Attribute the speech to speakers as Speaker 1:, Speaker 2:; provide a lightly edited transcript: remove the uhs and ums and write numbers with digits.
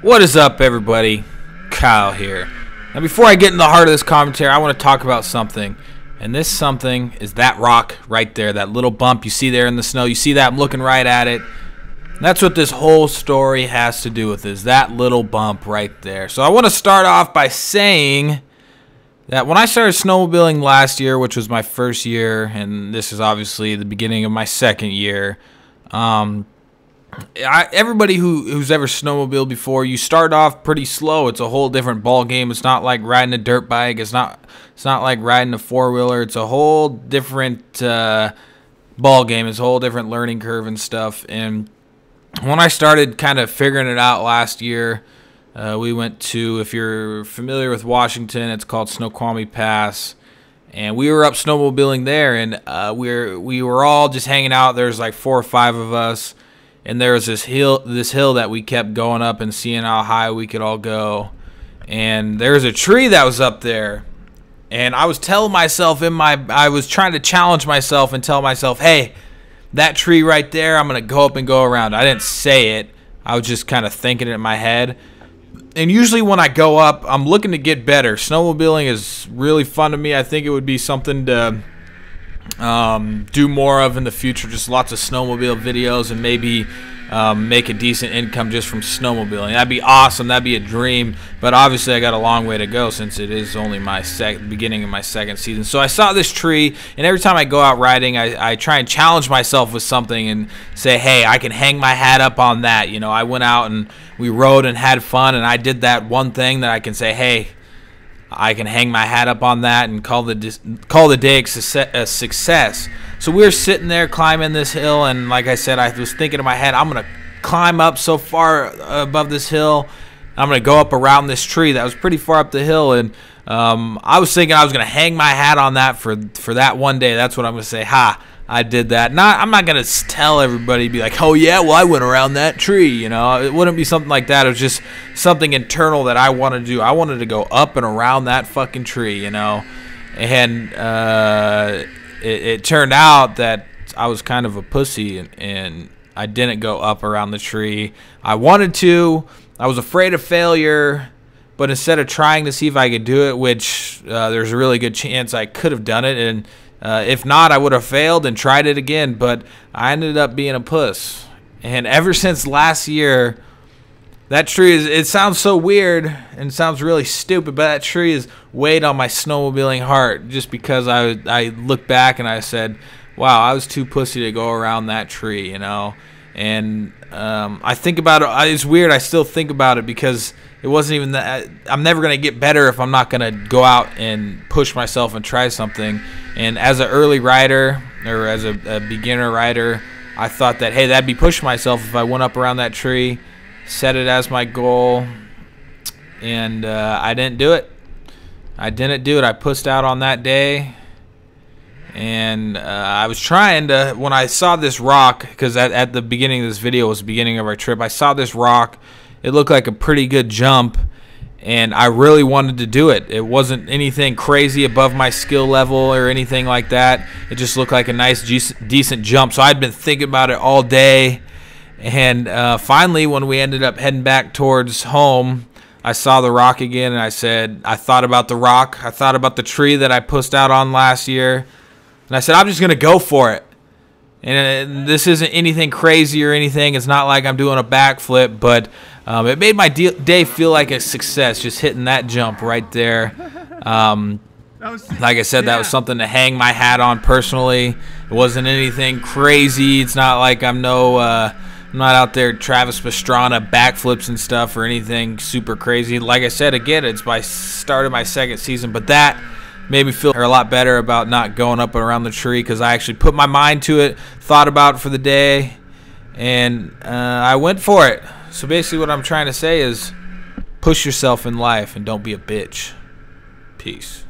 Speaker 1: What is up, everybody? Kyle here. Now, before I get in the heart of this commentary, I want to talk about something. And this something is that rock right there, that little bump you see there in the snow. You see that? I'm looking right at it. And that's what this whole story has to do with, is that little bump right there. So I want to start off by saying that when I started snowmobiling last year, which was my first year, and this is obviously the beginning of my second year, everybody who's ever snowmobiled before, you start off pretty slow. It's a whole different ball game. It's not like riding a dirt bike. It's not like riding a four-wheeler. It's a whole different ball game. It's a whole different learning curve and stuff. And when I started kind of figuring it out last year, we went to, if you're familiar with Washington, it's called Snoqualmie Pass. And we were up snowmobiling there, and we were all just hanging out. There's like 4 or 5 of us. And there was this hill that we kept going up and seeing how high we could all go. And there was a tree that was up there. And I was telling myself I was trying to challenge myself and tell myself, hey, that tree right there, I'm going to go up and go around. I didn't say it. I was just kind of thinking it in my head. And usually when I go up, I'm looking to get better. Snowmobiling is really fun to me. I think it would be something to do more of in the future, just lots of snowmobile videos, and maybe make a decent income just from snowmobiling. That'd be awesome. That'd be a dream. But obviously I got a long way to go since it is only my beginning of my second season. So I saw this tree, and every time I go out riding, I try and challenge myself with something and say, hey, I can hang my hat up on that. You know, I went out and we rode and had fun, and I did that one thing that I can say, hey, I can hang my hat up on that and call the day a success. So we were sitting there climbing this hill, and like I said, I was thinking in my head, I'm going to climb up so far above this hill. I'm going to go up around this tree that was pretty far up the hill, and I was thinking I was going to hang my hat on that for that one day. That's what I'm going to say. Ha! I did that. I'm not going to tell everybody, be like, oh, yeah, well, I went around that tree. You know, it wouldn't be something like that. It was just something internal that I wanted to do. I wanted to go up and around that fucking tree, you know. And it turned out that I was kind of a pussy, and I didn't go up around the tree. I wanted to. I was afraid of failure. But instead of trying to see if I could do it, which there's a really good chance I could have done it, and if not, I would have failed and tried it again, but I ended up being a puss. And ever since last year, that tree it sounds so weird and sounds really stupid, but that tree has weighed on my snowmobiling heart, just because I look back and I said, wow, I was too pussy to go around that tree, you know. And I think about it. It's weird. I still think about it because it wasn't even that. I'm never going to get better if I'm not going to go out and push myself and try something. And as an early rider, or as a beginner rider, I thought that, hey, that'd be pushing myself if I went up around that tree, set it as my goal, and I didn't do it. I didn't do it. I pussed out on that day. And I was trying to, when I saw this rock, because at the beginning of this video was the beginning of our trip, I saw this rock. It looked like a pretty good jump, and I really wanted to do it. It wasn't anything crazy above my skill level or anything like that. It just looked like a nice, decent jump. So I'd been thinking about it all day, and finally, when we ended up heading back towards home, I saw the rock again, and I thought about the rock. I thought about the tree that I pussed out on last year. And I said, I'm just going to go for it. And this isn't anything crazy or anything. It's not like I'm doing a backflip, but it made my day feel like a success, just hitting that jump right there. Like I said, that was something to hang my hat on personally. It wasn't anything crazy. It's not like I'm not out there Travis Pastrana backflips and stuff or anything super crazy. Like I said, again, it's my start of my second season, but that made me feel a lot better about not going up and around the tree, because I actually put my mind to it, thought about it for the day, and I went for it. So basically what I'm trying to say is push yourself in life and don't be a bitch. Peace.